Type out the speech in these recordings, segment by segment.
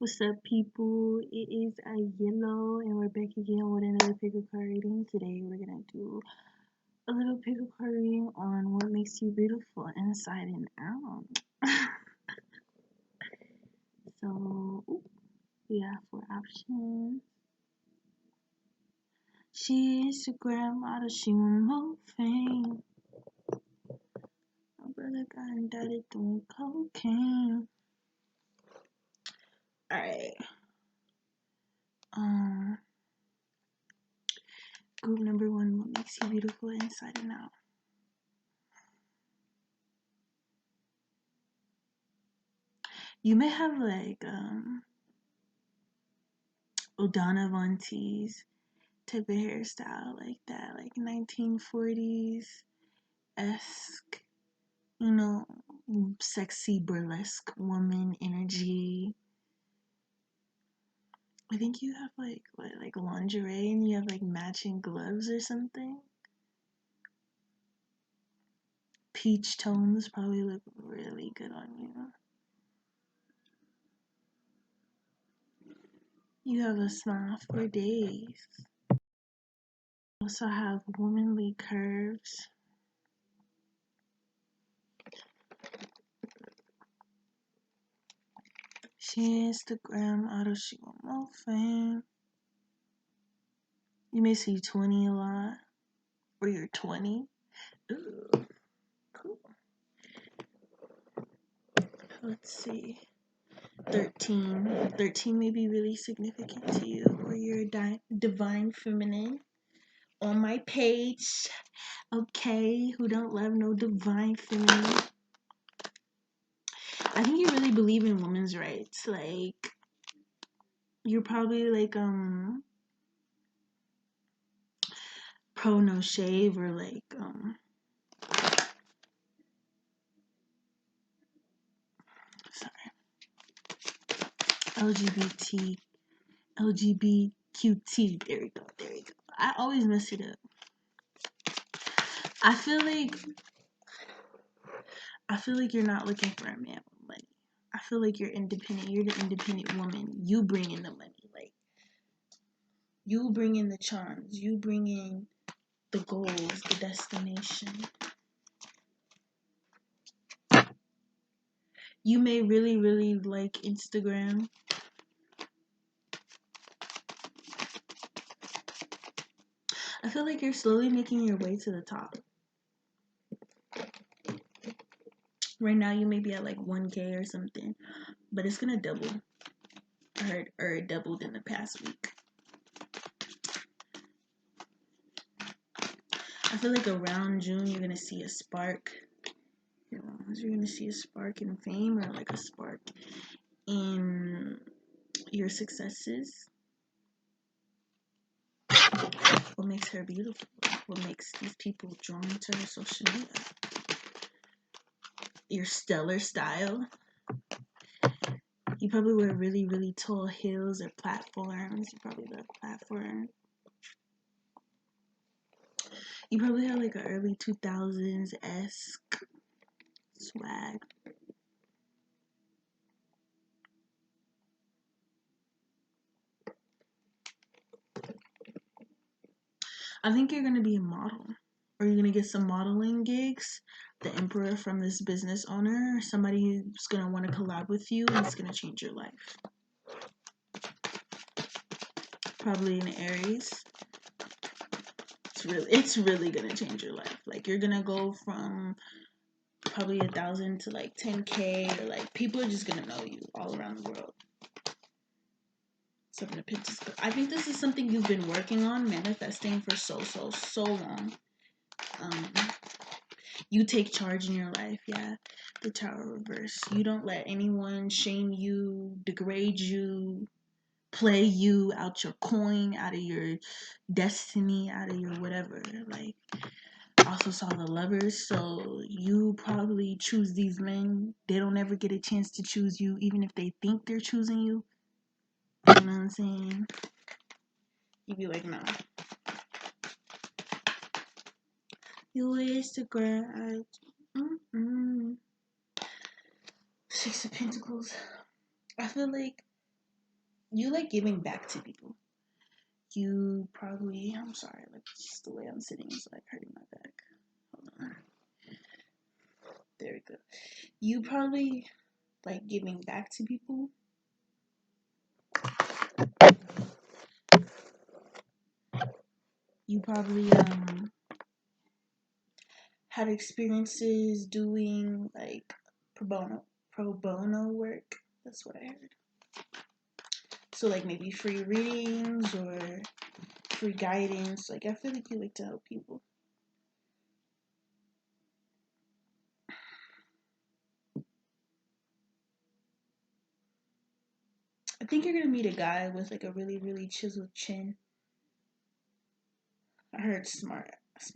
What's up, people? It is a yellow, and we're back again with another pickle card reading. Today, we're gonna do a little pickle card reading on what makes you beautiful inside and out. So, we have 4 options. She Instagram model, she want more fame. My brother got indicted doing cocaine. Alright. Group number 1, what makes you beautiful inside and out? You may have like O'Donnell Von Teese type of hairstyle like that, like 1940s esque, you know, sexy burlesque woman energy. I think you have like lingerie and you have like matching gloves or something. Peach tones probably look really good on you. You have a smile for days. Also have womanly curves. She Instagram auto, she want more fame. You may see 20 a lot, or you're 20. Ooh, cool. Let's see. 13. 13 may be really significant to you, or you're a divine feminine. On my page, okay, who don't love no divine feminine. I think you really believe in women's rights. Like, you're probably like pro no shave, or like LGBTQT. There we go. I always mess it up. I feel like you're not looking for a man with money. I feel like you're independent. You're the independent woman. You bring in the money. Like, you bring in the charms. You bring in the goals, the destination. You may really, really like Instagram. I feel like you're slowly making your way to the top. Right now, you may be at like 1K or something, but it's gonna double. I heard, or it doubled in the past week. I feel like around June, you're gonna see a spark. You're gonna see a spark in fame, or like a spark in your successes. What makes her beautiful? What makes these people drawn to her social media? Your stellar style. You probably wear really, really tall heels or platforms. You probably love platform. You probably have like an early 2000s-esque swag. I think you're gonna be a model, or you're gonna get some modeling gigs. The emperor from this business owner, somebody who's gonna want to collab with you, and it's gonna change your life. Probably an Aries. It's really gonna change your life. Like, you're gonna go from probably 1,000 to like 10K, or like people are just gonna know you all around the world. Something to pitch. I think this is something you've been working on, manifesting for so long. You take charge in your life. Yeah, the Tower reverse. You don't let anyone shame you, degrade you, play you out your coin, out of your destiny, out of your whatever. Like, also saw the Lovers, so you probably choose these men. They don't ever get a chance to choose you, even if they think they're choosing you. You know what I'm saying? You'd be like, no. You waste a grad. 6 of Pentacles. I feel like You like giving back to people. You probably, I'm sorry, like just the way I'm sitting is like hurting my back. Hold on. There we go. You probably like giving back to people. You probably had experiences doing like pro bono work. That's what I heard. So like maybe free readings or free guidance. Like I feel like you like to help people. I think you're gonna meet a guy with like a really, really chiseled chin. I heard smart ass.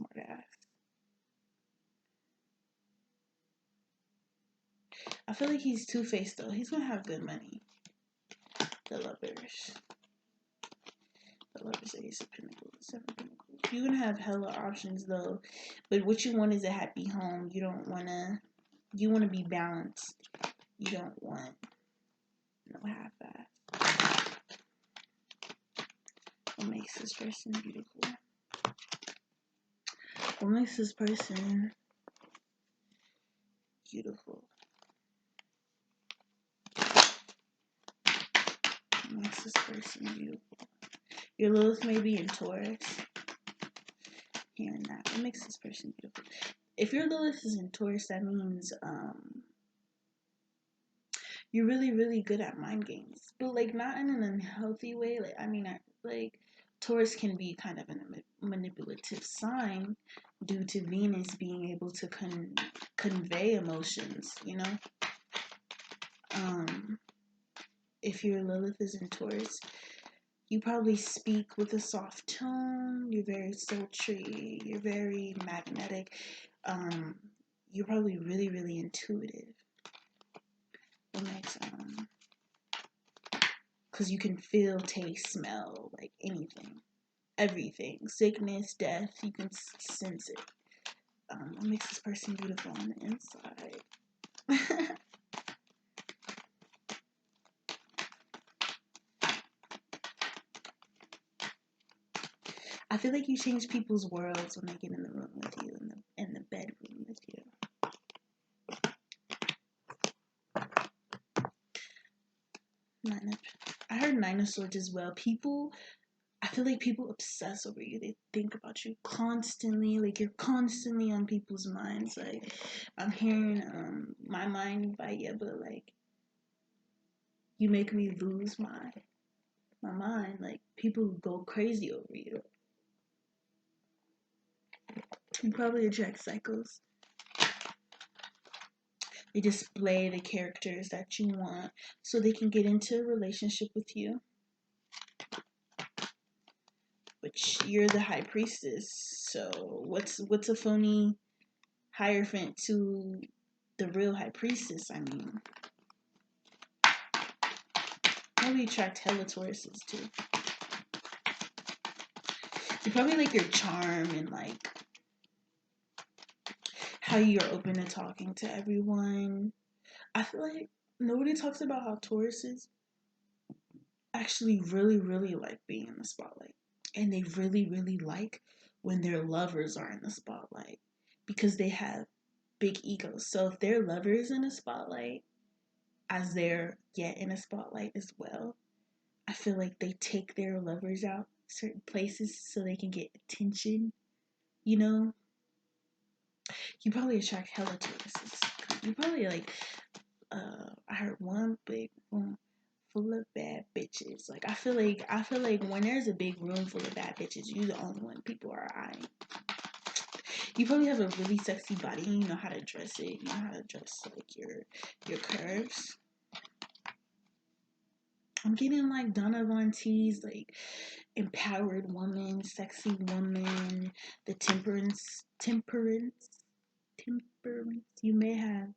I feel like he's two faced though. He's gonna have good money. The lovers. The lovers, Ace of Pentacles, Seven of Pentacles. You're gonna have hella options though. But what you want is a happy home. You don't wanna you wanna be balanced. You don't want no half ass. What makes this person beautiful? What makes this person beautiful? What makes this person beautiful? Your Lilith may be in Taurus. Hearing that. What makes this person beautiful? If your Lilith is in Taurus, that means you're really, really good at mind games. But like not in an unhealthy way. Like I mean like Taurus can be kind of a manipulative sign due to Venus being able to convey emotions, you know? If your Lilith is in Taurus, you probably speak with a soft tone. You're very sultry. You're very magnetic. You're probably really, really intuitive. What makes because you can feel, taste, smell, like anything, everything, sickness, death. You can sense it. What makes this person beautiful on the inside? I feel like you change people's worlds when they get in the room with you, in the bedroom with you. I heard Nine of Swords as well. I feel like people obsess over you. They think about you constantly. Like you're constantly on people's minds. Like I'm hearing My Mind by Yeba. Like you make me lose my mind. Like people go crazy over you. You probably attract psychos. They display the characters that you want so they can get into a relationship with you. Which you're the high priestess. So what's a phony hierophant to the real high priestess? I mean, probably attract hella Tauruses too. You probably like your charm and like how you're open to talking to everyone. I feel like nobody talks about how Tauruses actually really, really like being in the spotlight. And they really, really like when their lovers are in the spotlight because they have big egos. So if their lover is in a spotlight, as they're in a spotlight as well, I feel like they take their lovers out certain places so they can get attention. You know, you probably attract hella Tauruses. You probably like, I heard one big room full of bad bitches. Like I feel like when there's a big room full of bad bitches, you're the only one people are eyeing. You probably have a really sexy body and you know how to dress it. You know how to dress like your curves. I'm getting like Donna Von T's like empowered woman, sexy woman, the temperance. You may have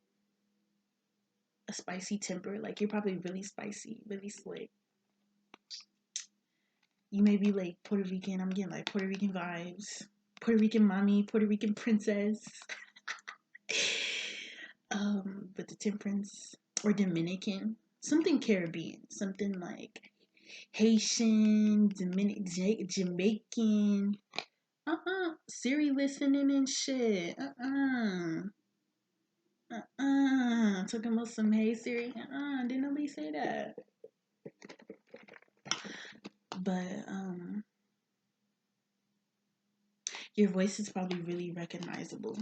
a spicy temper, like you're probably really spicy, really slick. You may be like Puerto Rican. I'm getting like Puerto Rican vibes. Puerto Rican mommy, Puerto Rican princess. But the temperance or Dominican, something Caribbean, something like Haitian, Jamaican. Siri listening and shit. Talking about some hey Siri. Didn't nobody say that. But your voice is probably really recognizable.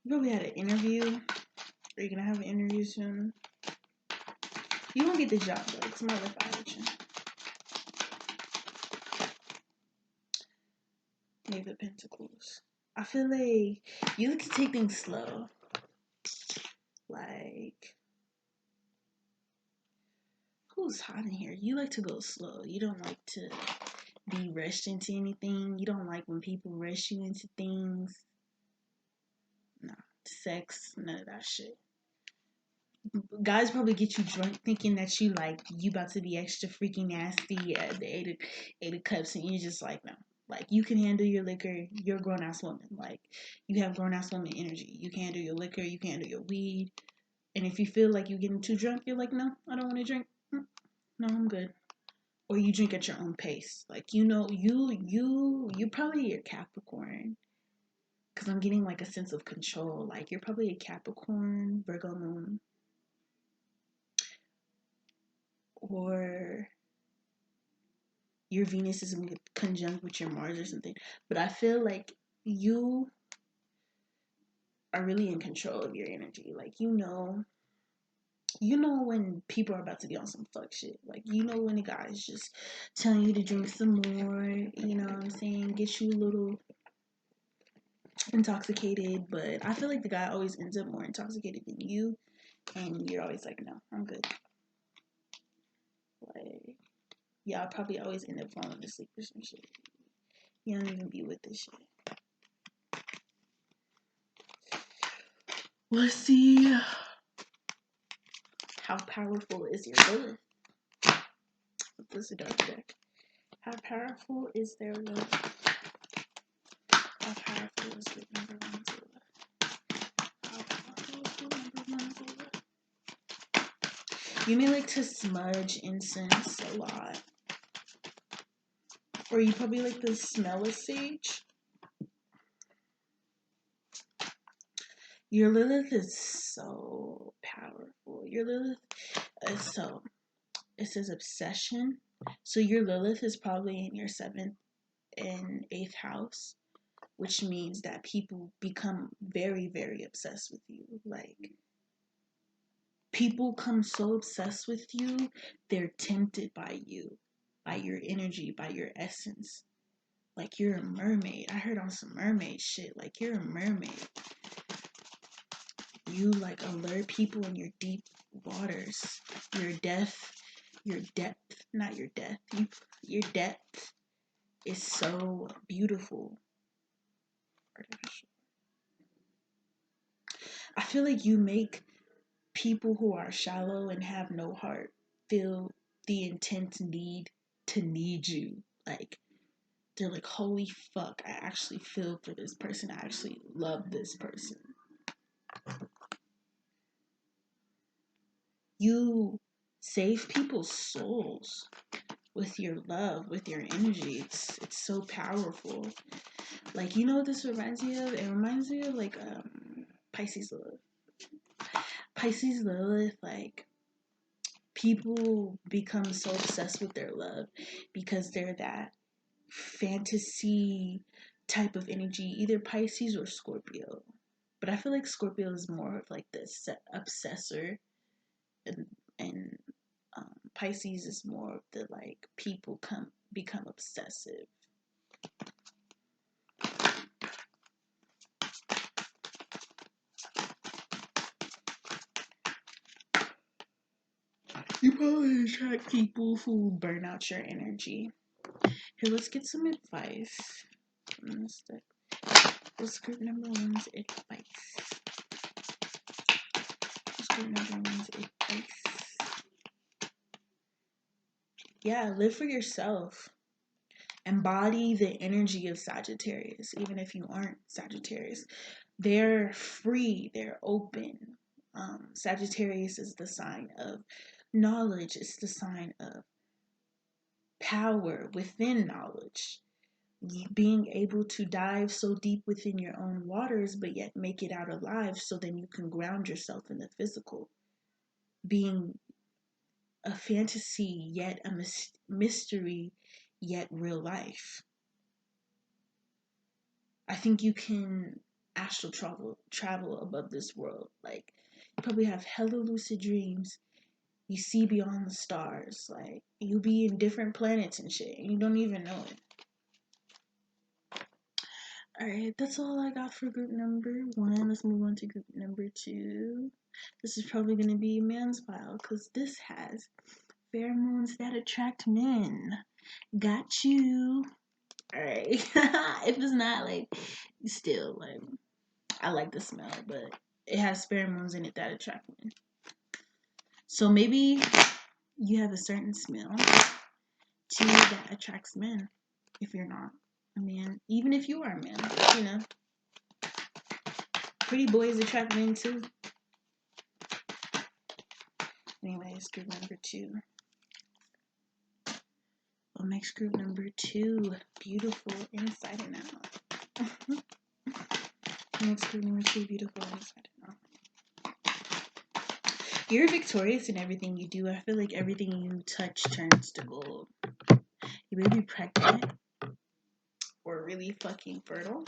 You probably had an interview. Are you gonna have an interview soon? You won't get the job though. It's more like average. Knave of Pentacles. I feel like you like to take things slow. Like, who's hot in here? You like to go slow. You don't like to be rushed into anything. You don't like when people rush you into things. No. Sex, none of that shit. Guys probably get you drunk thinking that you about to be extra freaking nasty at the eight of cups, and you're just like, no. Like, you can handle your liquor. You're a grown ass woman. Like, you have grown ass woman energy. You can handle your liquor. You can handle your weed. And if you feel like you're getting too drunk, you're like, no, I don't want to drink. No, I'm good. Or you drink at your own pace. Like, you probably a Capricorn. Because I'm getting like a sense of control. Like, you're probably a Capricorn, Virgo moon. Or your Venus is conjunct with your Mars or something. But I feel like you are really in control of your energy. Like, you know when people are about to be on some fuck shit. Like, you know when the guy's just telling you to drink some more, you know what I'm saying? Get you a little intoxicated. But I feel like the guy always ends up more intoxicated than you. And you're always like, no, I'm good. Like, y'all probably always end up falling asleep or some shit. You don't even be with this shit. Let's see. How powerful is your Lilith? This is a dark deck. How powerful is their Lilith? How powerful is the number one Lilith? How powerful is the number one Lilith? You may like to smudge incense a lot. Or you probably like the smell of sage. Your Lilith is so powerful. Your Lilith is so... It says obsession. So your Lilith is probably in your 7th and 8th house, which means that people become very, very obsessed with you. Like, people come so obsessed with you, they're tempted by you, by your energy, by your essence. Like, you're a mermaid. I heard on some mermaid shit. Like, you're a mermaid. You, like, alert people in your deep waters. Your depth, not your death. Your depth is so beautiful. I feel like you make people who are shallow and have no heart feel the intense need to need you. Like, they're like, holy fuck, I actually feel for this person. I actually love this person. You save people's souls with your love, with your energy. It's so powerful. Like, you know what this reminds me of? It reminds me of like Pisces Lilith. Pisces Lilith, like, people become so obsessed with their love because they're that fantasy type of energy, either Pisces or Scorpio. But I feel like Scorpio is more of like this obsessor, and Pisces is more of the like people become obsessive. You probably attract people who burn out your energy. Here, let's get some advice from this deck. What's group number one's advice? What's group number one's advice? Yeah, live for yourself. Embody the energy of Sagittarius, even if you aren't Sagittarius. They're free, they're open. Sagittarius is the sign of knowledge. It's the sign of power within knowledge. Being able to dive so deep within your own waters, but yet make it out alive so then you can ground yourself in the physical. Being a fantasy, yet a mystery, yet real life. I think you can astral travel above this world. Like, you probably have hella lucid dreams. You see beyond the stars. Like, you be in different planets and shit, and you don't even know it. Alright, that's all I got for group number 1. Let's move on to group number 2. This is probably going to be a man's file, because this has pheromones that attract men. Got you. Alright. If it's not, like, still, like, I like the smell, but it has pheromones in it that attract men. So maybe you have a certain smell to you that attracts men. If you're not a man, even if you are a man, you know, pretty boys attract men too. Anyways, group number 2. What makes group number 2 beautiful inside and out? What makes group number 2 beautiful inside and out? You're victorious in everything you do. I feel like everything you touch turns to gold. You may be pregnant or really fucking fertile.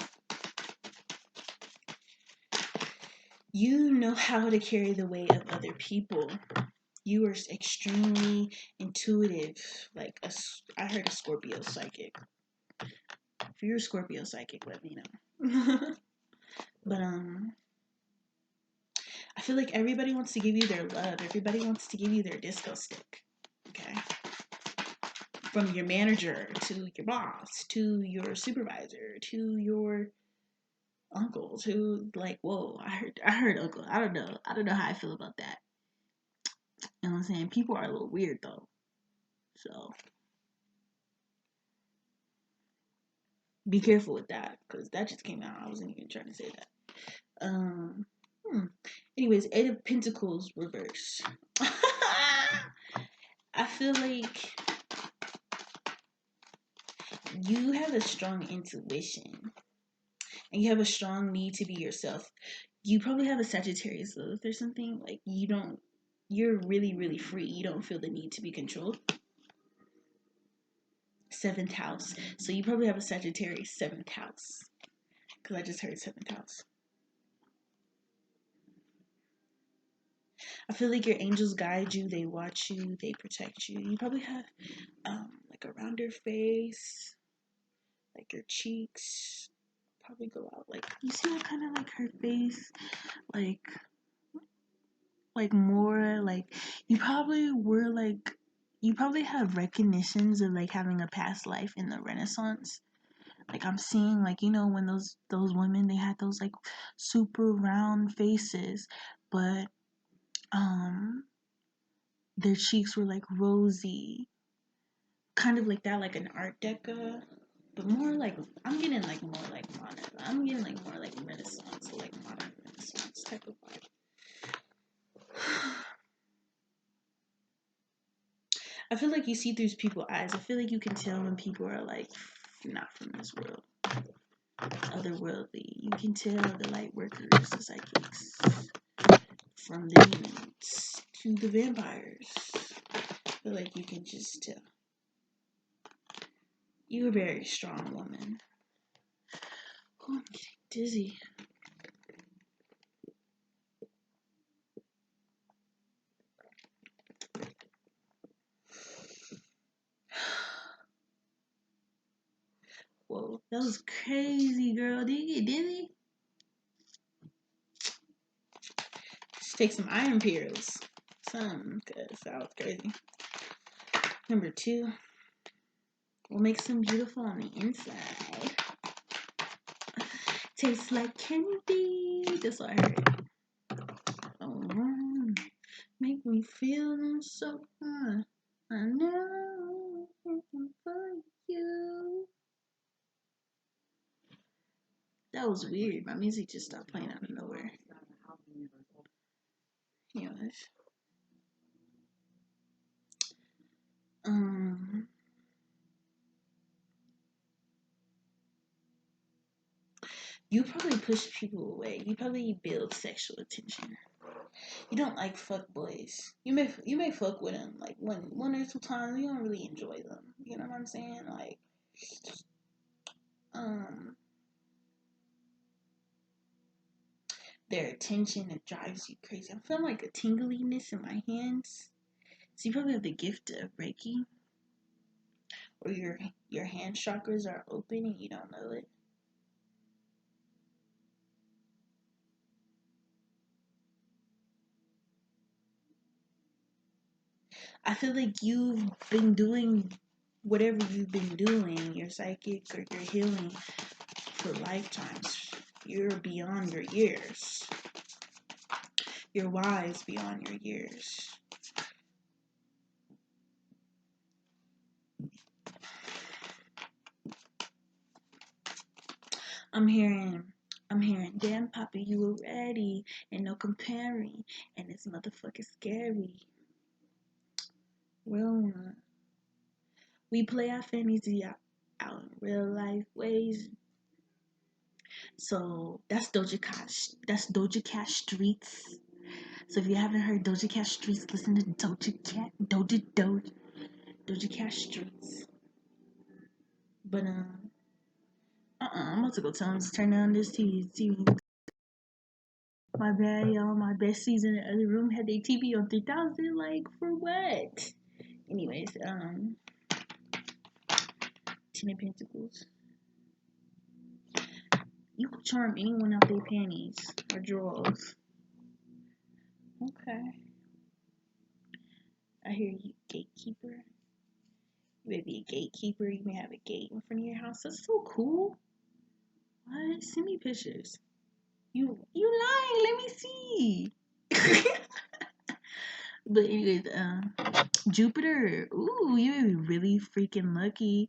You know how to carry the weight of other people. You are extremely intuitive. Like, I heard a Scorpio psychic. If you're a Scorpio psychic, let me know. But I feel like everybody wants to give you their love. Everybody wants to give you their disco stick. Okay. From your manager to your boss to your supervisor to your uncle to, like, whoa, I heard uncle. I don't know how I feel about that. You know what I'm saying? People are a little weird though. So be careful with that, because that just came out. I wasn't even trying to say that. Anyways, 8 of Pentacles reverse. I feel like you have a strong intuition and you have a strong need to be yourself. You probably have a Sagittarius Lilith or something. Like, you're really, really free. You don't feel the need to be controlled. 7th house. So you probably have a Sagittarius 7th house. Because I just heard 7th house. I feel like your angels guide you, they watch you, they protect you. You probably have like around your face, like your cheeks, probably go out. Like, you see what kind of like her face, like more like you probably have recognitions of like having a past life in the Renaissance. Like, I'm seeing, like, you know, when those women, they had those like super round faces, but their cheeks were like rosy, kind of like that, like an Art Deco, but more like, I'm getting like more like modern. I'm getting like more like Renaissance, like modern Renaissance type of vibe. I feel like you see through people's eyes. I feel like you can tell when people are like not from this world, otherworldly. You can tell the light workers, the psychics, from the demons to the vampires. I feel like you can just tell. You're a very strong woman. Oh, I'm getting dizzy. Whoa, that was crazy, girl. Did you get dizzy? Just take some iron pills. Some, because that was crazy. Number 2. What makes them beautiful on the inside? Tastes like candy. That's what I heard. Oh, make me feel so fun. I know for you. That was weird. My music just stopped playing out of nowhere. gosh. Um, you probably push people away. You probably build sexual attention. You don't like fuck boys. You may fuck with them like one or two times. You don't really enjoy them. You know what I'm saying? Like, um, their attention, it drives you crazy. I'm feeling like a tingliness in my hands. So you probably have the gift of Reiki, or your hand chakras are open and you don't know it. I feel like you've been doing whatever you've been doing, your psychic or your healing, for lifetimes. You're beyond your years. You're wise beyond your years. I'm hearing, I'm hearing, damn Papa, you were ready, and no comparing, and this motherfucker scary. Real one. We play our fantasy out in real life ways. So that's Doja Cat. That's Doja Cat Streets. So if you haven't heard Doja Cat Streets, listen to Doja Cat Streets. But I'm about to go tell him to turn on this TV. My bad, y'all. My besties in the other room had their TV on 3000. Like, for what? Anyways, Ten of Pentacles. You can charm anyone out their panties or drawers. Okay. I hear you, gatekeeper. You may be a gatekeeper. You may have a gate in front of your house. That's so cool. What? Send me pictures. You lying? Let me see. But anyways, Jupiter. Ooh, you may be really freaking lucky.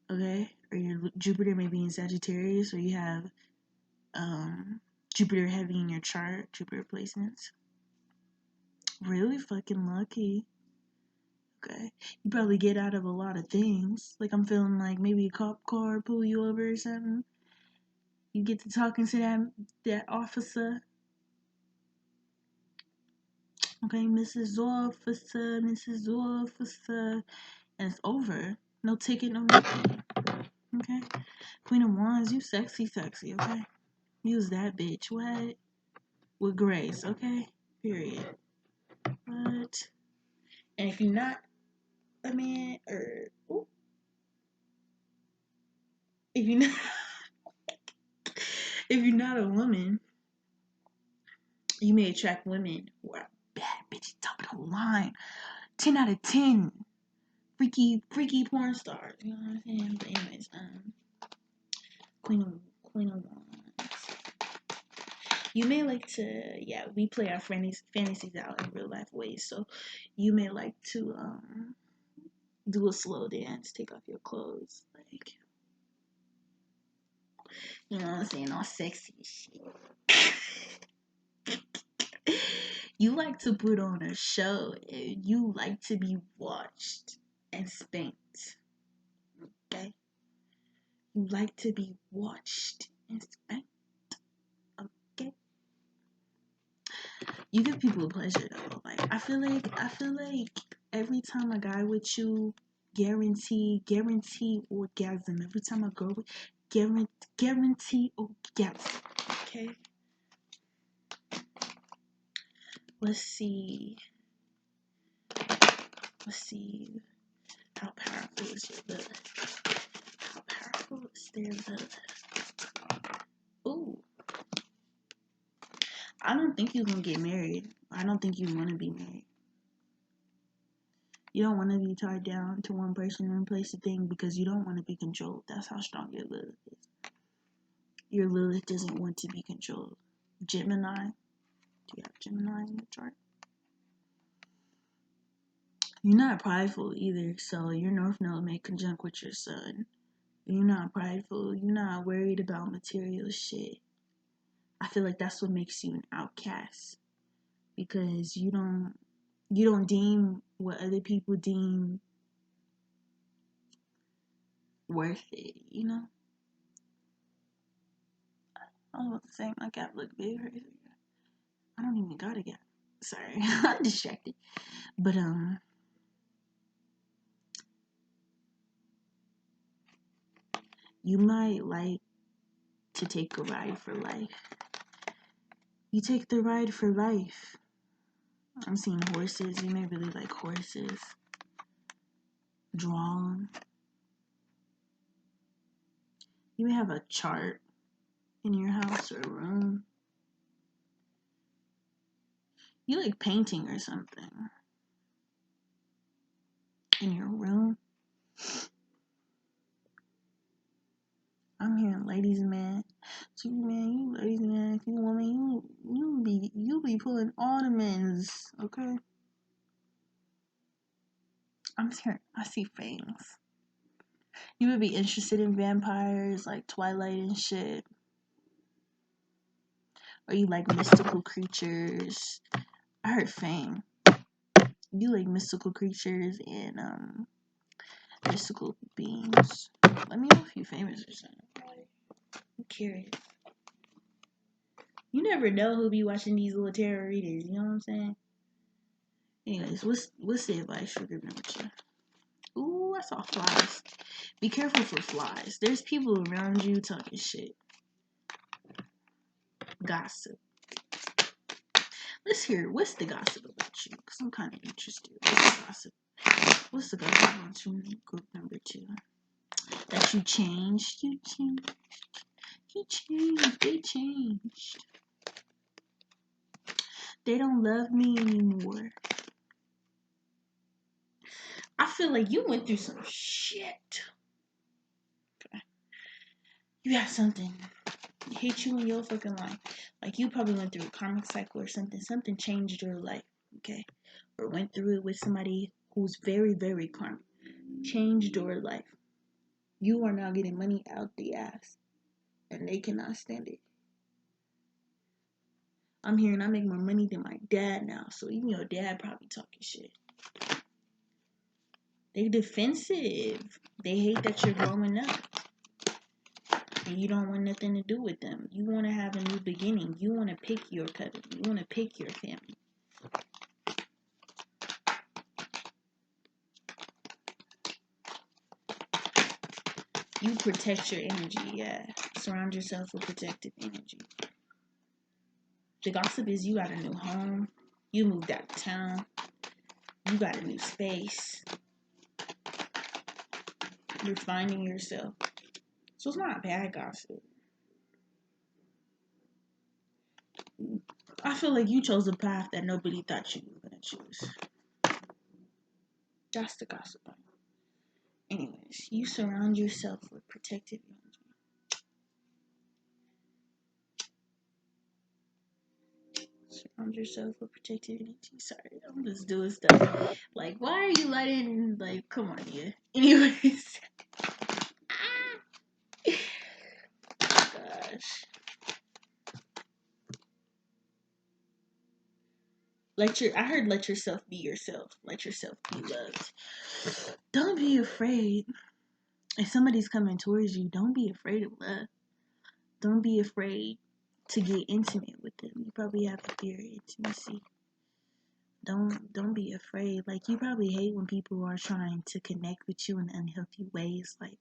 Okay, or your Jupiter may be in Sagittarius, or you have Jupiter heavy in your chart. Jupiter placements. Really fucking lucky. Okay, you probably get out of a lot of things. Like I'm feeling like maybe a cop car pull you over or something. You get to talking to that officer. Okay, Mrs. Officer, Mrs. Officer, and it's over. No ticket, no nothing. Okay, Queen of Wands, you sexy, sexy. Okay, use that bitch. What? With grace. Okay, period. What? And if you're not a man, or ooh, if you're not, if you're not a woman, you may attract women who are bad bitches, top of the line. 10 out of 10. Freaky porn stars. You know what I'm saying? But anyways, Queen of Wands. You may like to, yeah, we play our fantasies out in real life ways. So you may like to do a slow dance, take off your clothes, like, you know what I'm saying, all sexy shit. You like to put on a show, and you like to be watched and spanked. Okay? You like to be watched and spanked. Okay? You give people a pleasure though. Like I feel like every time a guy with you, guarantee orgasm. Every time I go with guarantee orgasm. Okay? Let's see. How powerful is your love? How powerful is their love? Ooh. I don't think you're gonna get married. I don't think you want to be married. You don't want to be tied down to one person and place a thing because you don't want to be controlled. That's how strong your Lilith is. Your Lilith doesn't want to be controlled. Gemini. Do you have Gemini in the chart? You're not prideful either, so your North Node may conjunct with your Sun. You're not prideful. You're not worried about material shit. I feel like that's what makes you an outcast. because you don't deem what other people deem worth it, you know? I was about to say my gap look big. I don't even got a gap. Sorry, I'm distracted. But you might like to take a ride for life. You take the ride for life. I'm seeing horses. You may really like horses. Drawn. You may have a chart in your house or room. You like painting or something in your room. I'm hearing ladies man. So man, you ladies man, if you woman, you be pulling all the men's, okay? I'm hearing, I see fangs. You would be interested in vampires like Twilight and shit. Or you like mystical creatures. I heard fang. You like mystical creatures and mystical beings. Let me know if you famous or something. I'm curious. You never know who'll be watching these little tarot readings, you know what I'm saying? Anyways, what's the advice for giving with you? Ooh, I saw flies. Be careful for flies. There's people around you talking shit. Gossip. Let's hear what's the gossip about you? Because I'm kind of interested. What's the gossip? What's the gossip about you? Group number 2. That you changed. You changed. He changed. They changed. They don't love me anymore. I feel like you went through some shit. Okay. You got something. Hate you in your fucking life. Like you probably went through a karmic cycle or something. Something changed your life. Okay. Or went through it with somebody who's very, very karmic. Changed your life. You are now getting money out the ass. And they cannot stand it. I'm hearing I make more money than my dad now. So even your dad probably talking shit. They defensive. They hate that you're growing up. And you don't want nothing to do with them. You want to have a new beginning. You want to pick your cousin. You want to pick your family. You protect your energy, yeah. Surround yourself with protective energy. The gossip is you got a new home. You moved out of town. You got a new space. You're finding yourself. So it's not bad gossip. I feel like you chose a path that nobody thought you were going to choose. That's the gossip. Anyways, you surround yourself with protective energy. Surround yourself with protective energy. Sorry, I'm just doing stuff. Like, why are you letting, like, come on, yeah. Anyways. Gosh. I heard let yourself be yourself. Let yourself be loved. Don't be afraid. If somebody's coming towards you, don't be afraid of love. Don't be afraid to get intimate with them. You probably have a fear of intimacy. Don't be afraid. Like, you probably hate when people are trying to connect with you in unhealthy ways, like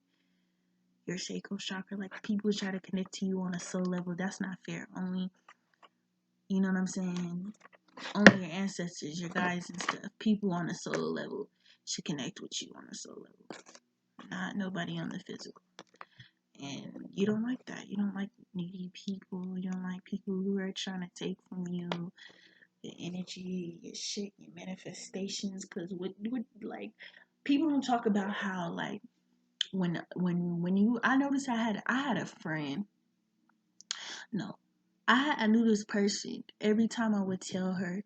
your sacral chakra. Like, people try to connect to you on a soul level. That's not fair. Only, you know what I'm saying? Only your ancestors, your guides and stuff. People on a soul level should connect with you on a soul level. Not nobody on the physical. And you don't like that. You don't like needy people. You don't like people who are trying to take from you your energy, your shit, your manifestations. Because with like, people don't talk about how, like, when you, I noticed I had a friend. No, I knew this person. Every time I would tell her,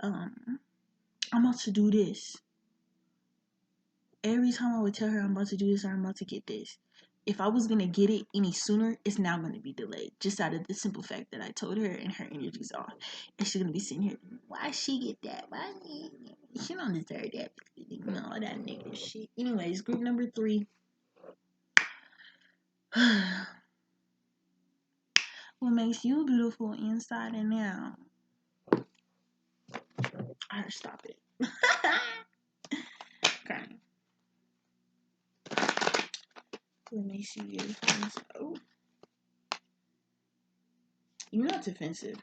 I'm about to do this. Every time I would tell her I'm about to do this or I'm about to get this, if I was gonna get it any sooner, it's now gonna be delayed. Just out of the simple fact that I told her and her energy's off. And she's gonna be sitting here, why she get that? Why she don't deserve that? You know, all that negative shit. Anyways, group number 3. What makes you beautiful inside and out? I heard stop it. Okay. What makes you beautiful inside? Oh. You know it's offensive.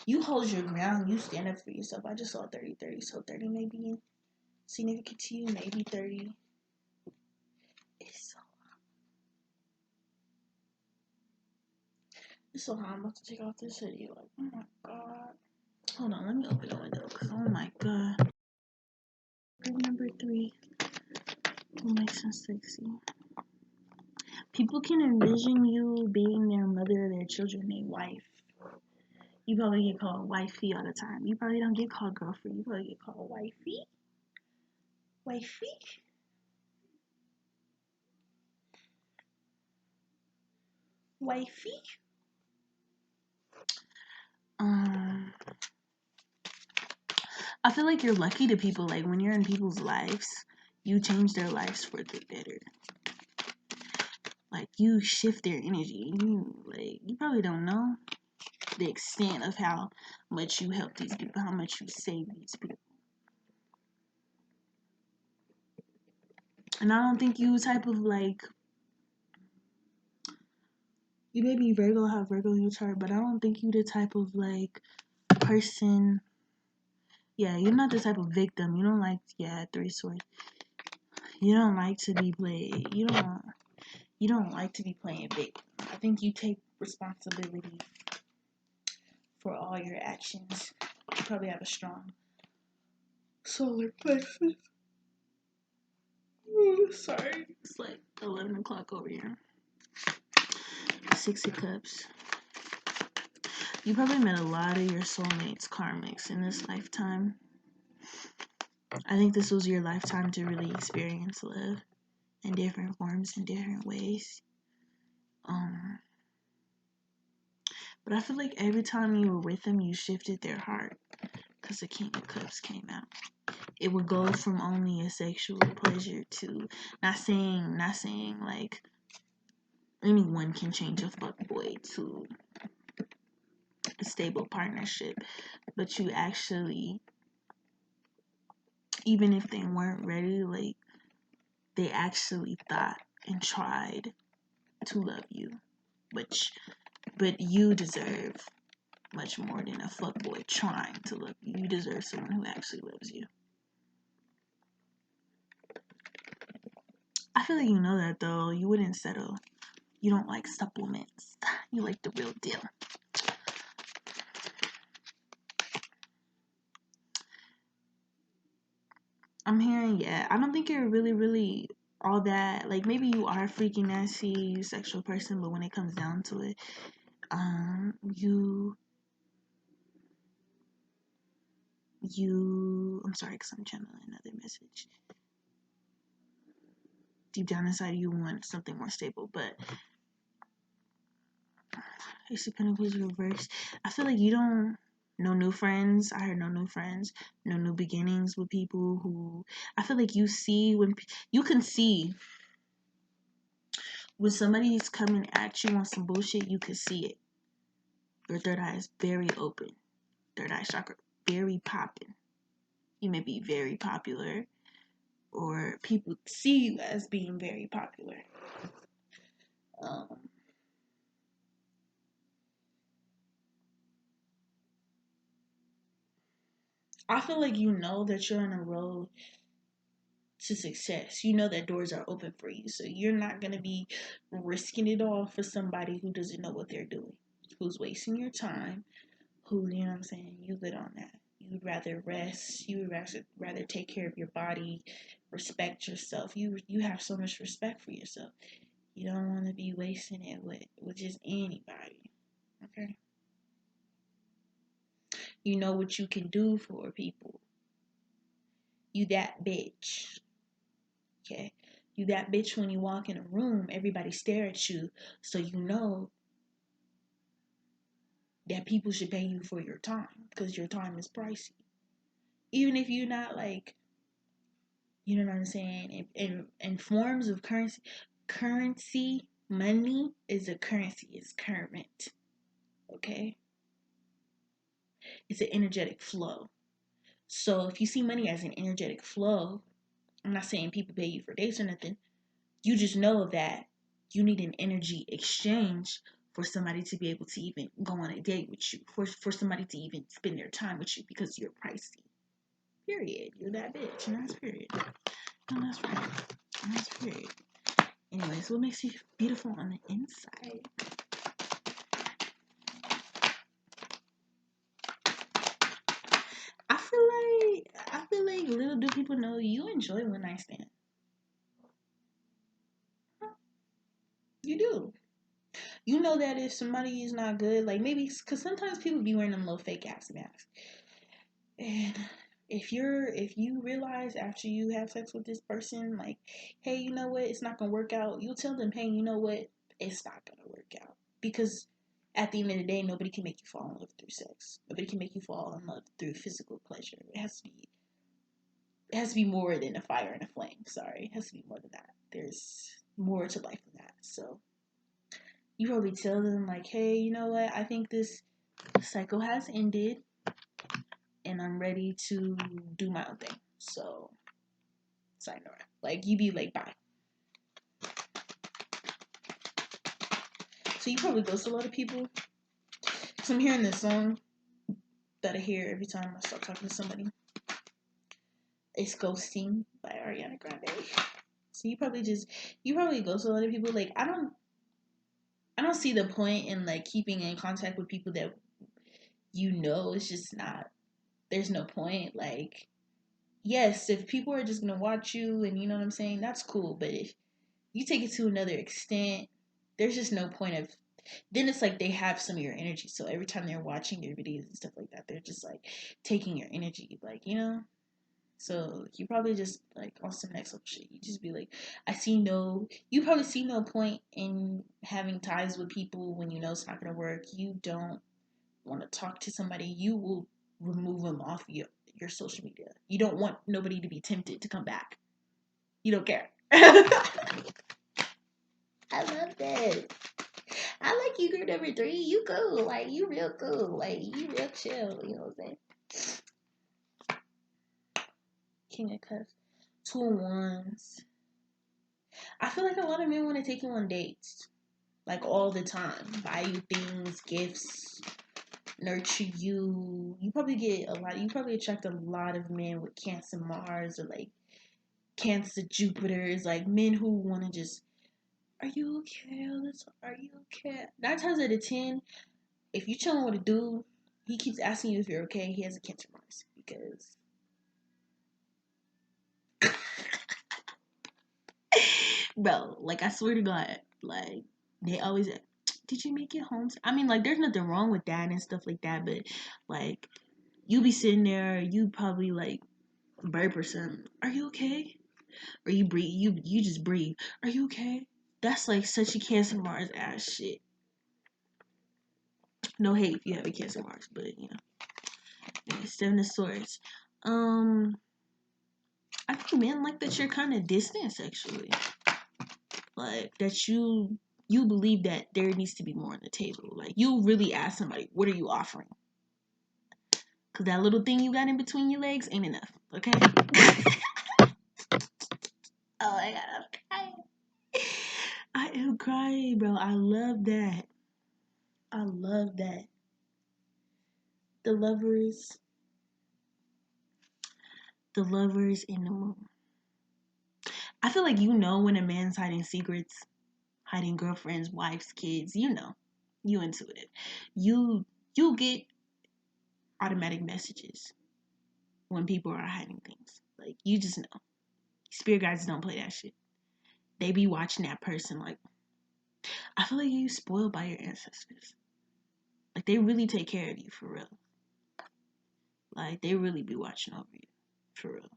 You hold your ground. You stand up for yourself. I just saw 30-30. So 30 may be significant to you. Maybe 30. It's so hot. I'm about to take off this hoodie. Like, oh my god. Hold on. Let me open the window. Because, oh my god. Group number 3. What makes them sexy? People can envision you being their mother, their children, their wife. You probably get called wifey all the time. You probably don't get called girlfriend. You probably get called wifey. Wifey? Wifey? I feel like you're lucky to people. Like, when you're in people's lives, you change their lives for the better. Like, you shift their energy. You probably don't know the extent of how much you help these people, how much you save these people. And I don't think you type of like, you may be Virgo, have Virgo in your chart, but I don't think you the type of like person. Yeah, you're not the type of victim. You don't like, 3 swords. You don't like to be played. You don't like to be playing victim. I think you take responsibility for all your actions. You probably have a strong solar plexus. Sorry, it's like 11 o'clock over here. 6 of Cups. You probably met a lot of your soulmates, karmics, in this lifetime. I think this was your lifetime to really experience love in different forms, in different ways. But I feel like every time you were with them, you shifted their heart because the King of Cups came out. It would go from only a sexual pleasure to not saying like anyone can change a fuckboy to a stable partnership, but you actually, even if they weren't ready, like they actually thought and tried to love you, but you deserve much more than a fuckboy trying to love you. You deserve someone who actually loves you. I feel like you know that though. You wouldn't settle. You don't like supplements. You like the real deal. I'm hearing, I don't think you're really all that. Like, maybe you are freaky, nasty, sexual person, but when it comes down to it, I'm sorry, because I'm channeling another message. Deep down inside, you want something more stable, but Ace of Pentacles reversed. I feel like you don't. No new friends. I heard no new friends. No new beginnings with people who. I feel like you see when you can see when somebody's coming at you on some bullshit. You can see it. Your third eye is very open. Third eye chakra very popping. You may be very popular, or people see you as being very popular. I feel like you know that you're on a road to success. You know that doors are open for you. So you're not going to be risking it all for somebody who doesn't know what they're doing, who's wasting your time, who, you know what I'm saying, you lit on that. You would rather rest. You would rather take care of your body, respect yourself. You have so much respect for yourself. You don't want to be wasting it with just anybody. Okay? You know what you can do for people. You that bitch. Okay? You that bitch when you walk in a room, everybody stare at you, so you know that people should pay you for your time because your time is pricey. Even if you're not like, you know what I'm saying? In forms of currency, money is a currency. It's current. Okay, it's an energetic flow. So if you see money as an energetic flow, I'm not saying people pay you for dates or nothing. You just know that you need an energy exchange for somebody to be able to even go on a date with you, for somebody to even spend their time with you because you're pricey. Period. You're that bitch. And that's period. No, that's right. And that's period. Anyways, what makes you beautiful on the inside? I feel like little do people know you enjoy one night stand. You do. You know that if somebody is not good, like maybe because sometimes people be wearing them little fake ass masks, and if you realize after you have sex with this person, like, hey, you know what, it's not gonna work out. You'll tell them, hey, you know what, it's not gonna work out because at the end of the day, nobody can make you fall in love through sex. Nobody can make you fall in love through physical pleasure. It has to be more than a fire and a flame. Sorry, it has to be more than that. There's more to life than that. So you probably tell them like, hey, you know what? I think this cycle has ended, and I'm ready to do my own thing. So, sayonara. Like you be like, bye. So you probably ghost a lot of people. So I'm hearing this song that I hear every time I start talking to somebody. It's "Ghosting" by Ariana Grande. So you probably ghost a lot of people. Like I don't see the point in like keeping in contact with people that it's just not. There's no point. Like, yes, if people are just gonna watch you and you know what I'm saying, that's cool. But if you take it to another extent, there's just no point of. Then it's like they have some of your energy. So every time they're watching your videos and stuff like that, they're just like taking your energy, like, you know. So you probably just like on some next level shit. You just be like, you probably see no point in having ties with people when you know it's not gonna work. You don't want to talk to somebody. You will remove them off your social media. You don't want nobody to be tempted to come back. You don't care. I love that. I like you, girl number 3. You cool. Like, you real cool. Like, you real chill. You know what I'm saying? King of Cups. 2 of Wands. I feel like a lot of men want to take you on dates. Like, all the time. Buy you things, gifts, nurture you. You probably attract a lot of men with Cancer Mars or, like, Cancer Jupiters. Like, men who want to just, are you okay? Are you okay? 9 times out of 10, if you chilling with a dude, he keeps asking you if you're okay, he has a Cancer Mars. Because, bro, like, I swear to God, like, they always, did you make it home? I mean, like, there's nothing wrong with that and stuff like that, but, like, you be sitting there, you probably, like, burp or something. Are you okay? Or you breathe, you just breathe. Are you okay? That's, like, such a Cancer Mars ass shit. No hate if you have a Cancer Mars, but, you know. Yeah, 7 of Swords. I think men like that you're kind of distant sexually. Like, that you believe that there needs to be more on the table. Like, you really ask somebody, what are you offering? Because that little thing you got in between your legs ain't enough, okay? Oh my God, I'm crying. I am crying, bro. I love that. I love that. The lovers in the moon. I feel like when a man's hiding secrets, hiding girlfriends, wives, kids, you intuitive. You get automatic messages when people are hiding things. Like, you just know. Spirit guides don't play that shit. They be watching that person. Like, I feel like you spoiled by your ancestors. Like, they really take care of you for real. Like, they really be watching over you for real.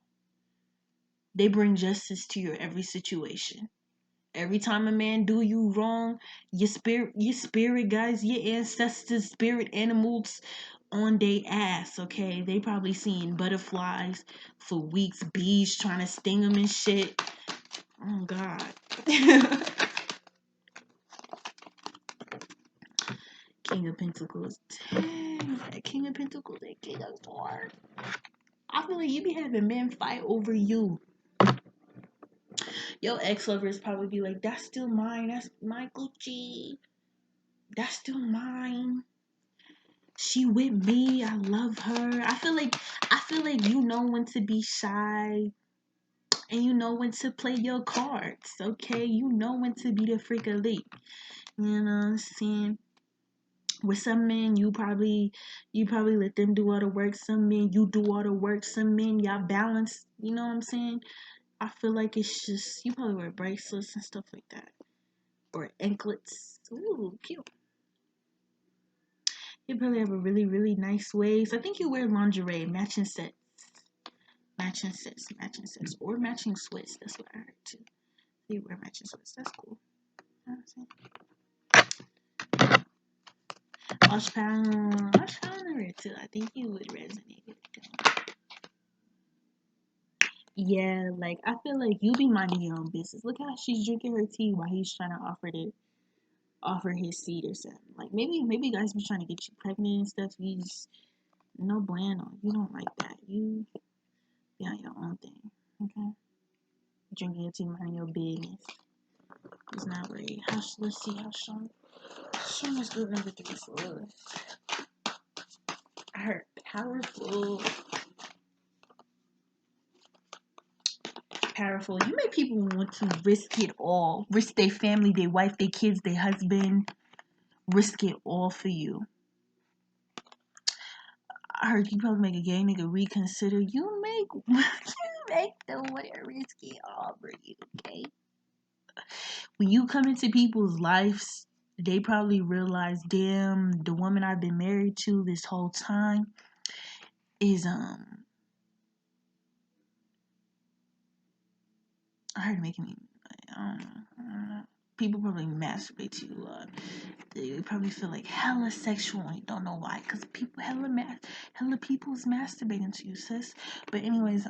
They bring justice to your every situation. Every time a man do you wrong, your spirit guys, your ancestors, spirit animals on they ass, okay? They probably seen butterflies for weeks, bees trying to sting them and shit. Oh God. King of Pentacles. Dang, that King of Pentacles and King of Swords. I feel like you be having men fight over you. Your ex-lovers probably be like, that's still mine. That's my Gucci. That's still mine. She with me. I love her. I feel like you know when to be shy and you know when to play your cards. Okay, you know when to be the freak elite. You know what I'm saying? With some men, you probably let them do all the work. Some men, you do all the work. Some men, y'all balance. You know what I'm saying? I feel like it's just you probably wear bracelets and stuff like that, or anklets. Ooh, cute. You probably have a really, really nice waist. I think you wear lingerie, matching sets, or matching sweats. That's what I heard too. You wear matching sweats. That's cool. You know what I'm saying? Ashpound too. I think you would resonate with them. Yeah, like I feel like you be minding your own business. Look how she's drinking her tea while he's trying to offer his seed or something. Like maybe guys be trying to get you pregnant and stuff. He's no bueno. You don't like that. You be on your own thing. Okay? Drinking your tea, minding your business. It's not worried. Let's see how strong. Strong is group number 3 for us. I heard powerful. Powerful. You make people want to risk it all. Risk their family, their wife, their kids, their husband. Risk it all for you. I heard you probably make a gay nigga reconsider. You make them want to risk it all for you, okay? When you come into people's lives, they probably realize, damn, the woman I've been married to this whole time is I heard making me I don't know. People probably masturbate to you. They probably feel like hella sexual and you don't know why. Cause people hella people's masturbating to you, sis. But anyways,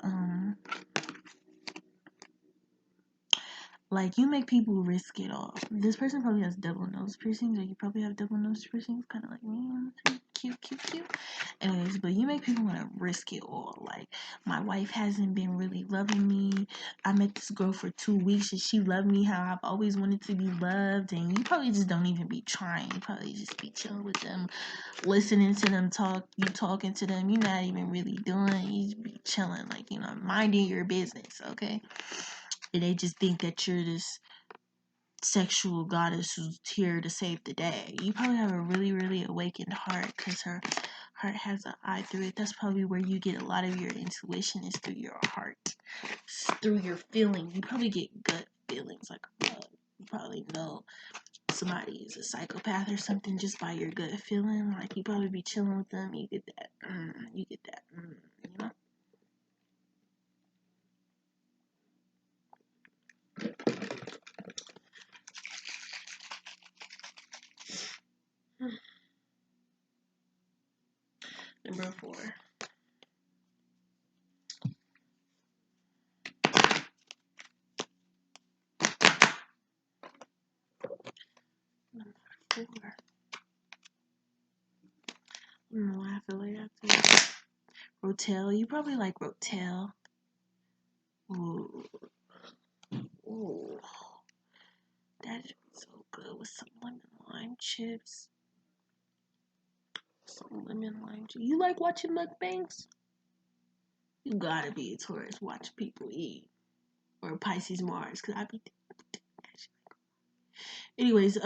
like you make people risk it all. This person probably has double nose piercings, or you probably have double nose piercings, kind of like me. Cute. Anyways, but you make people want to risk it all. Like my wife hasn't been really loving me. I met this girl for 2 weeks and she loved me how I've always wanted to be loved. And you probably just don't even be trying. You probably just be chilling with them, listening to them talk. You talking to them. You're not even really doing. You just be chilling, like minding your business. Okay. And they just think that you're this sexual goddess who's here to save the day. You probably have a really, really awakened heart because her heart has an eye through it. That's probably where you get a lot of your intuition is through your heart, it's through your feeling. You probably get gut feelings like you probably know somebody is a psychopath or something just by your gut feeling. Like you probably be chilling with them, you get that, you know. Number 4. Number 4. I don't know why I feel like that's Rotel. You probably like Rotel. Ooh. Ooh. That'd be so good with some lemon lime chips. Some lemon lime chips. You like watching mukbangs? You gotta be a Taurus. Watch people eat. Or Pisces Mars. Cause I be. Anyways,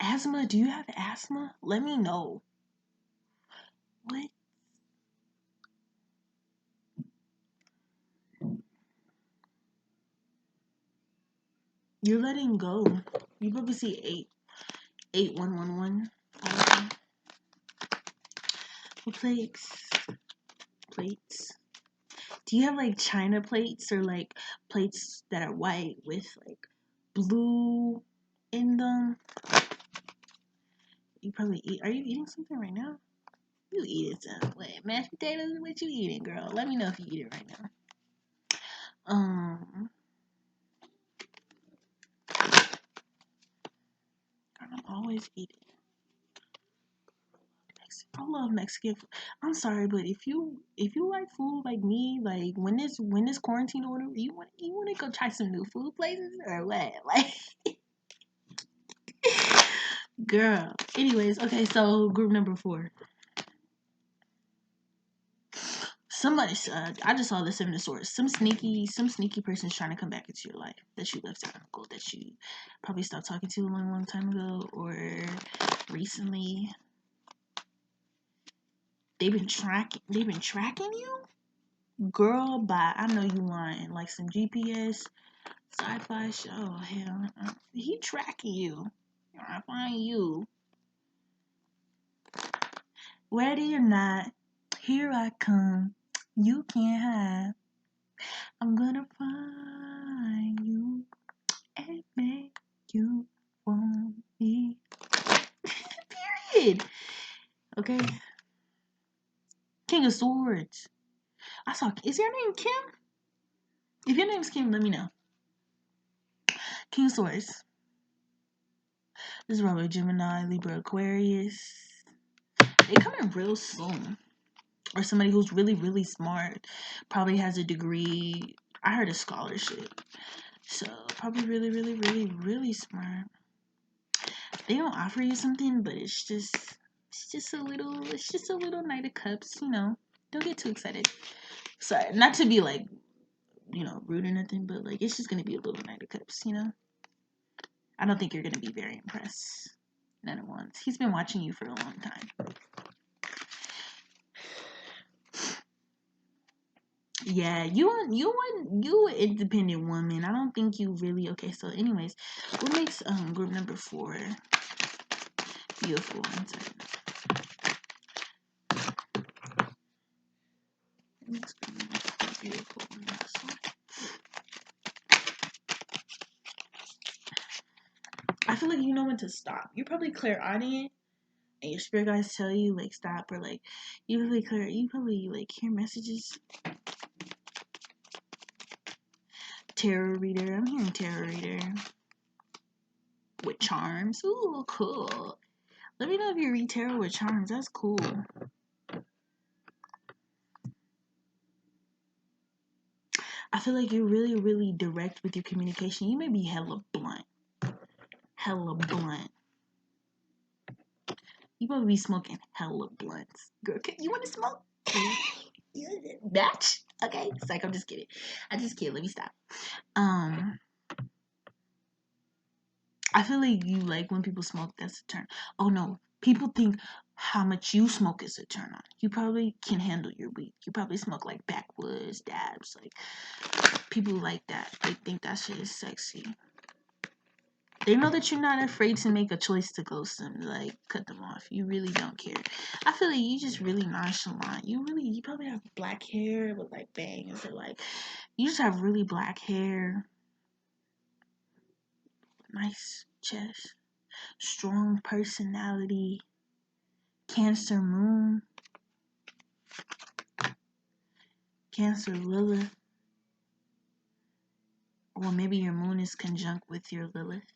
asthma. Do you have asthma? Let me know. What? You're letting go. You probably see 8111. Plates. Do you have like China plates or like plates that are white with like blue in them? You probably eat. Are you eating something right now? You eating something? Wait, mashed potatoes? What you eating, girl? Let me know if you eat it right now. I'm always eating. I love Mexican food. I'm sorry, but if you like food like me, like when this quarantine order, you want to go try some new food places or what? Like, girl. Anyways, okay, so group number 4. Somebody, I just saw this in the source. Some sneaky person's trying to come back into your life that you left out, that you probably stopped talking to a long time ago or recently. They've been tracking you, girl. By I know you lying, like some GPS sci-fi show. Hell, he tracking you. I find you. Ready or not, here I come. You can't hide. I'm gonna find you and make you want me. Period. Okay. King of Swords. I saw. Is your name Kim? If your name's Kim, let me know. King of Swords. This is probably Gemini, Libra, Aquarius. They coming real soon. Or somebody who's really, really smart. Probably has a degree. I heard a scholarship. So probably really, really, really, really smart. They don't offer you something, but it's just a little Knight of Cups, Don't get too excited. Sorry, not to be like, rude or nothing, but like it's just gonna be a little Knight of Cups, I don't think you're gonna be very impressed. None at once. He's been watching you for a long time. Yeah, you an independent woman. I don't think you really okay. So, anyways, what makes group number 4 beautiful? Beautiful. I feel like you know when to stop. You're probably clairaudient, and your spirit guides tell you like stop, or like you probably like hear messages. Tarot reader. I'm hearing tarot reader with charms. Ooh, cool. Let me know if you read tarot with charms. That's cool. I feel like you're really, really direct with your communication. You may be hella blunt. Hella blunt. You probably be smoking hella blunts. Girl, you want to smoke? Match? Okay. It's like, I'm just kidding. I just kidding. Let me stop. I feel like you like when people smoke, that's a turn. Oh no. People think how much you smoke is a turn on. You probably can handle your weed. You probably smoke like backwoods, dabs. Like, people like that. They think that shit is sexy. They know that you're not afraid to make a choice to ghost them, like cut them off. You really don't care. I feel like you just really nonchalant. You probably have black hair with like bangs, or like you just have really black hair, nice chest, strong personality, Cancer moon, Cancer Lilith, or maybe your moon is conjunct with your Lilith.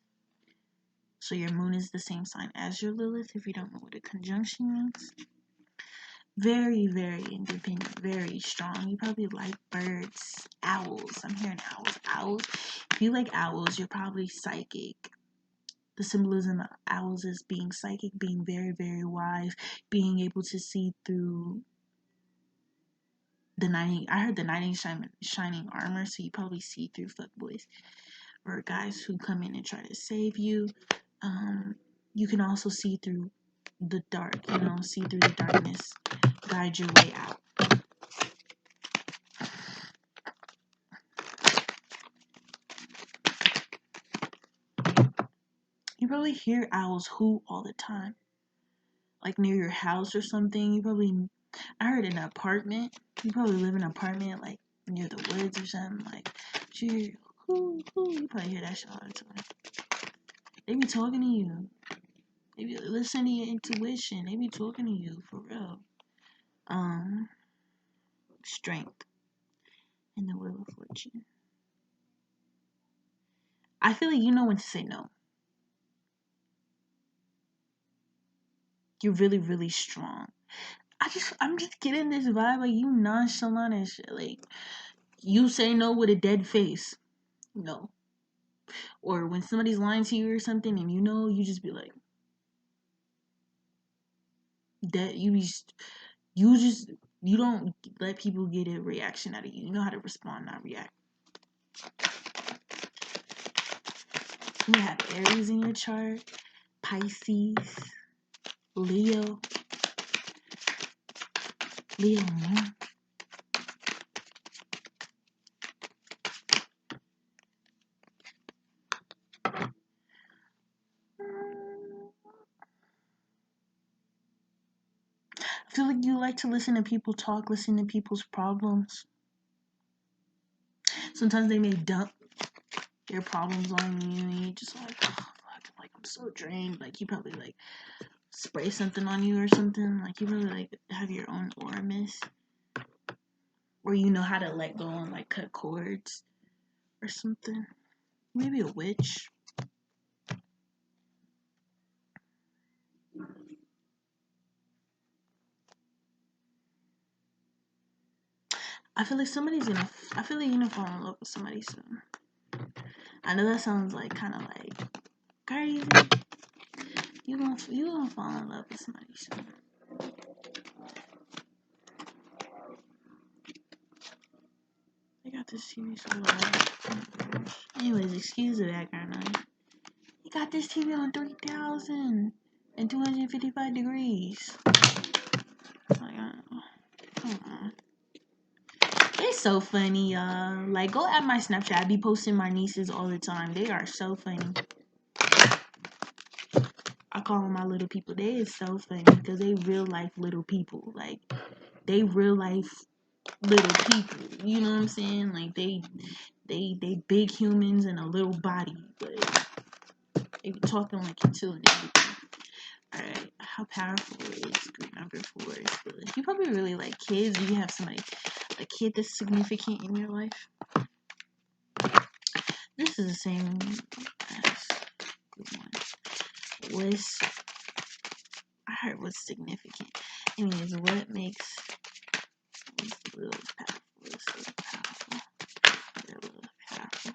So your moon is the same sign as your Lilith, if you don't know what a conjunction means. Very, very independent, very strong. You probably like birds, owls. I'm hearing owls. Owls. If you like owls, you're probably psychic. The symbolism of owls is being psychic, being very, very wise, being able to see through the knight. I heard the knight in shining armor, so you probably see through fuckboys or guys who come in and try to save you. You can also see through the dark, see through the darkness, guide your way out. You probably hear owls hoot all the time, like near your house or something. You probably I heard in an apartment. You probably live in an apartment like near the woods or something. Like, you probably hear that shit all the time. They be talking to you. They be listening to your intuition. They be talking to you for real. Strength and the wheel of fortune. I feel like you know when to say no. You're really, really strong. I'm just getting this vibe like you nonchalant and shit. Like you say no with a dead face. No. Or when somebody's lying to you or something and you know, you just be like that you don't let people get a reaction out of you. You know how to respond, not react. You have Aries in your chart, Pisces, Leo moon. I feel like you like to listen to people talk, listen to people's problems. Sometimes they may dump their problems on you and you just like, oh, fuck, like I'm so drained. Like you probably like spray something on you or something. Like you probably like have your own aura miss. Or you know how to let go and like cut cords or something. Maybe a witch. I feel like I feel like you're gonna fall in love with somebody soon. I know that sounds like kind of like crazy. You gonna fall in love with somebody soon. I got this TV so loud. Anyways, excuse the background noise. You got this TV on 3,000 and 255 degrees. Like, come on. It's so funny, y'all. Like, go at my Snapchat. I be posting my nieces all the time. They are so funny. I call them my little people. They is so funny because they real life little people. Like, they real life little people. You know what I'm saying? Like, they big humans in a little body, but they be talking like you too and everything. Alright, how powerful is group number 4? You probably really like kids. Do you have somebody, a kid that's significant in your life? This is the same as group 1. I heard what's significant. Anyways, what makes what's a little powerful?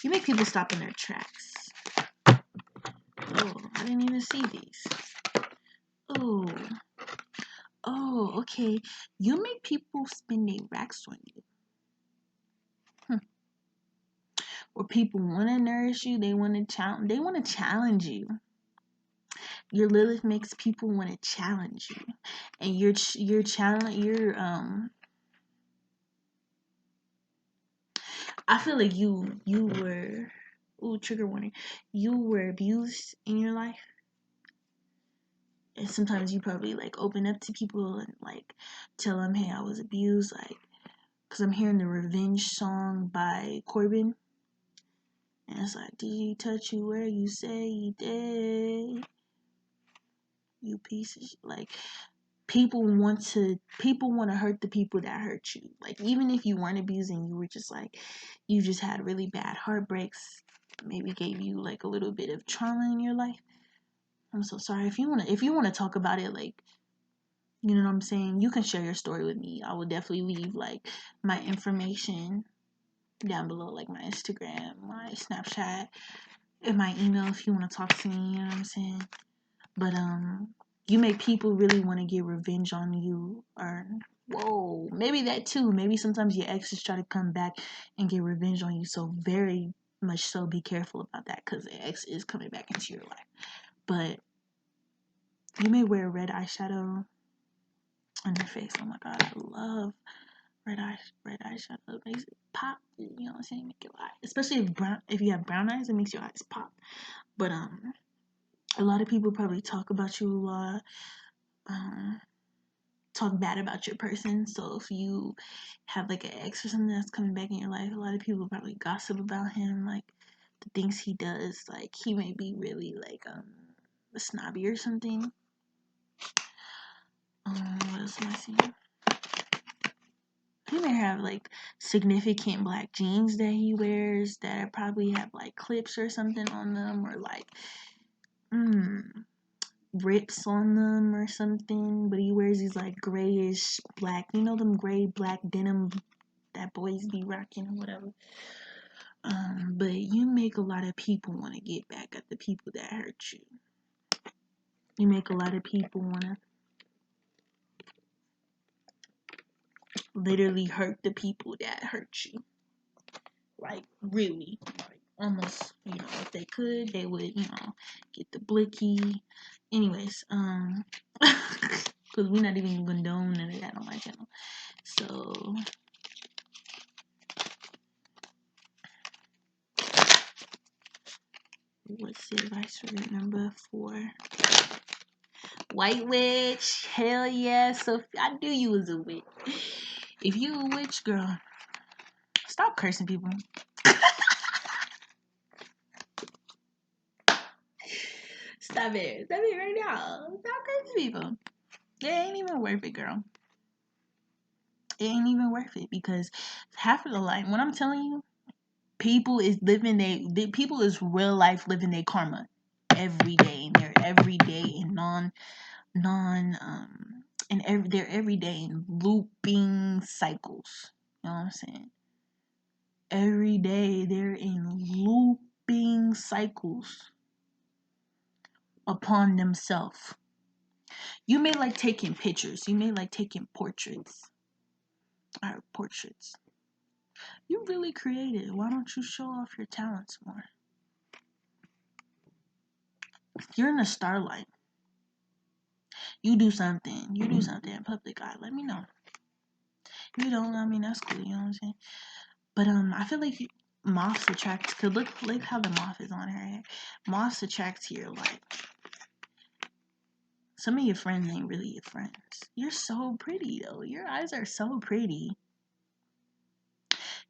You make people stop in their tracks. Oh, I didn't even see these. Oh, okay. You make people spend their racks on you. Or people want to nourish you. They want to challenge you. Your Lilith makes people want to challenge you, and you're challenge. I feel like you were. Ooh, trigger warning. You were abused in your life. And sometimes you probably like open up to people and like tell them, hey, I was abused. Like, because I'm hearing the Revenge song by Corbin. And it's like, did he touch you where you say he did? You pieces. Like, people want to hurt the people that hurt you. Like, even if you weren't abusing, you were just like, you just had really bad heartbreaks. Maybe gave you like a little bit of trauma in your life. I'm so sorry. If you wanna talk about it, like, you know what I'm saying, you can share your story with me. I will definitely leave like my information down below, like my Instagram, my Snapchat, and my email if you want to talk to me. You know what I'm saying? But you make people really want to get revenge on you, or whoa, maybe that too. Maybe sometimes your exes try to come back and get revenge on you. So very much so, be careful about that because the ex is coming back into your life. But you may wear red eyeshadow on your face. Oh my god, I love red eyeshadow. It makes it pop. You know what I'm saying? Make your eyes, especially if you have brown eyes, it makes your eyes pop. But a lot of people probably talk about you a lot. talk bad about your person. So if you have like an ex or something that's coming back in your life, a lot of people probably gossip about him, like the things he does. Like he may be really like snobby or something. What else am I seeing? He may have like significant black jeans that he wears that probably have like clips or something on them, or like rips on them or something. But he wears these like grayish black, you know, them gray black denim that boys be rocking or whatever. But you make a lot of people want to get back at the people that hurt you. You make a lot of people want to literally hurt the people that hurt you. Like, really. Like, almost, you know, if they could, they would, you know, get the blicky. Anyways, because we're not even condone none of that on my channel. So, what's the advice for number 4? White witch, hell yeah. So I knew you was a witch. If you a witch, girl, stop cursing people. Stop it right now. Stop cursing people. It ain't even worth it, girl. It ain't even worth it, because half of the life, when I'm telling you, people is living people is real life living their karma every day, and they're every day in they're every day in looping cycles. You know what I'm saying? Every day they're in looping cycles upon themselves. You may like taking pictures. You may like taking portraits. You're really creative. Why don't you show off your talents more? You're in the starlight. You do something in public eye, let me know. If you don't, I mean, that's cool, you know what I'm saying? But I feel like moths attract, cause look how the moth is on her hair. Moths attract your like. Some of your friends ain't really your friends. You're so pretty though. Your eyes are so pretty.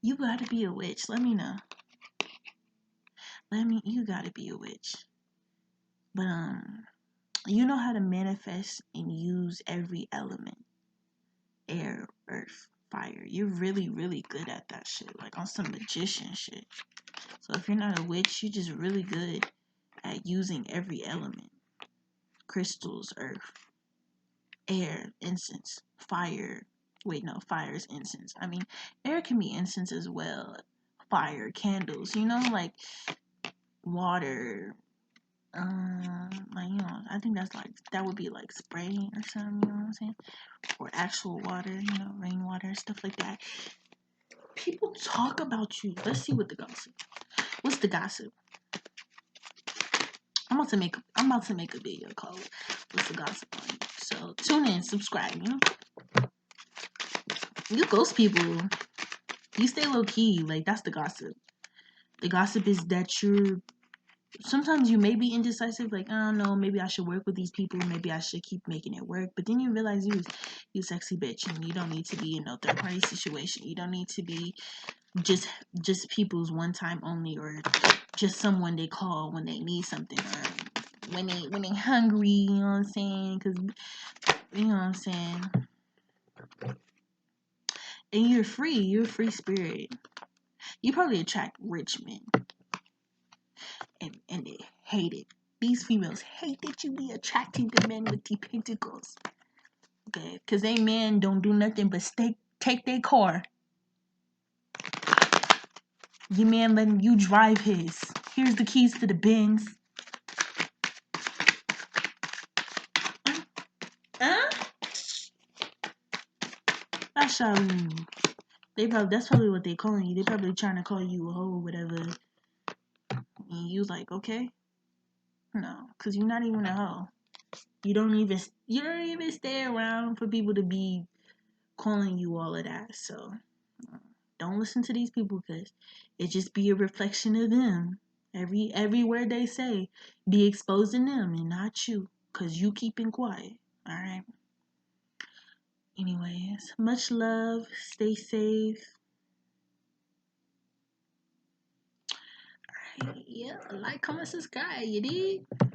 You gotta be a witch. Let me know. You gotta be a witch. But you know how to manifest and use every element. Air, earth, fire. You're really, really good at that shit. Like on some magician shit. So if you're not a witch, you're just really good at using every element. Crystals, earth, air, incense, fire. Wait, no, fire is incense. I mean, air can be incense as well. Fire, candles, you know, like water. Like, you know, I think that would be like spraying or something, you know what I'm saying? Or actual water, you know, rainwater, stuff like that. People talk about you. Let's see what the gossip. What's the gossip? I'm about to make a video called "What's the Gossip on You?" So tune in, subscribe. You know, you ghost people. You stay low key. Like that's the gossip. The gossip is that sometimes you may be indecisive. Like I don't know, maybe I should work with these people. Maybe I should keep making it work. But then you realize you sexy bitch, and you don't need to be in no third party situation. You don't need to be just people's one time only, or just someone they call when they need something, or when they hungry, you know what I'm saying? Because you know what I'm saying. And you're a free spirit. You probably attract rich men, and they hate it. These females hate that you be attracting the men with the pentacles. Okay, because they men don't do nothing but take their car. Your man letting you drive his. Here's the keys to the Benz. Huh? That's how that's probably what they calling you. They probably trying to call you a hoe or whatever. And you like, okay? No, because you're not even a hoe. You don't even stay around for people to be calling you all of that. So don't listen to these people, because it just be a reflection of them. Every word they say be exposing them and not you, because you keeping quiet. All right. Anyways, much love. Stay safe. Alright, yeah. Like, comment, subscribe. You dig?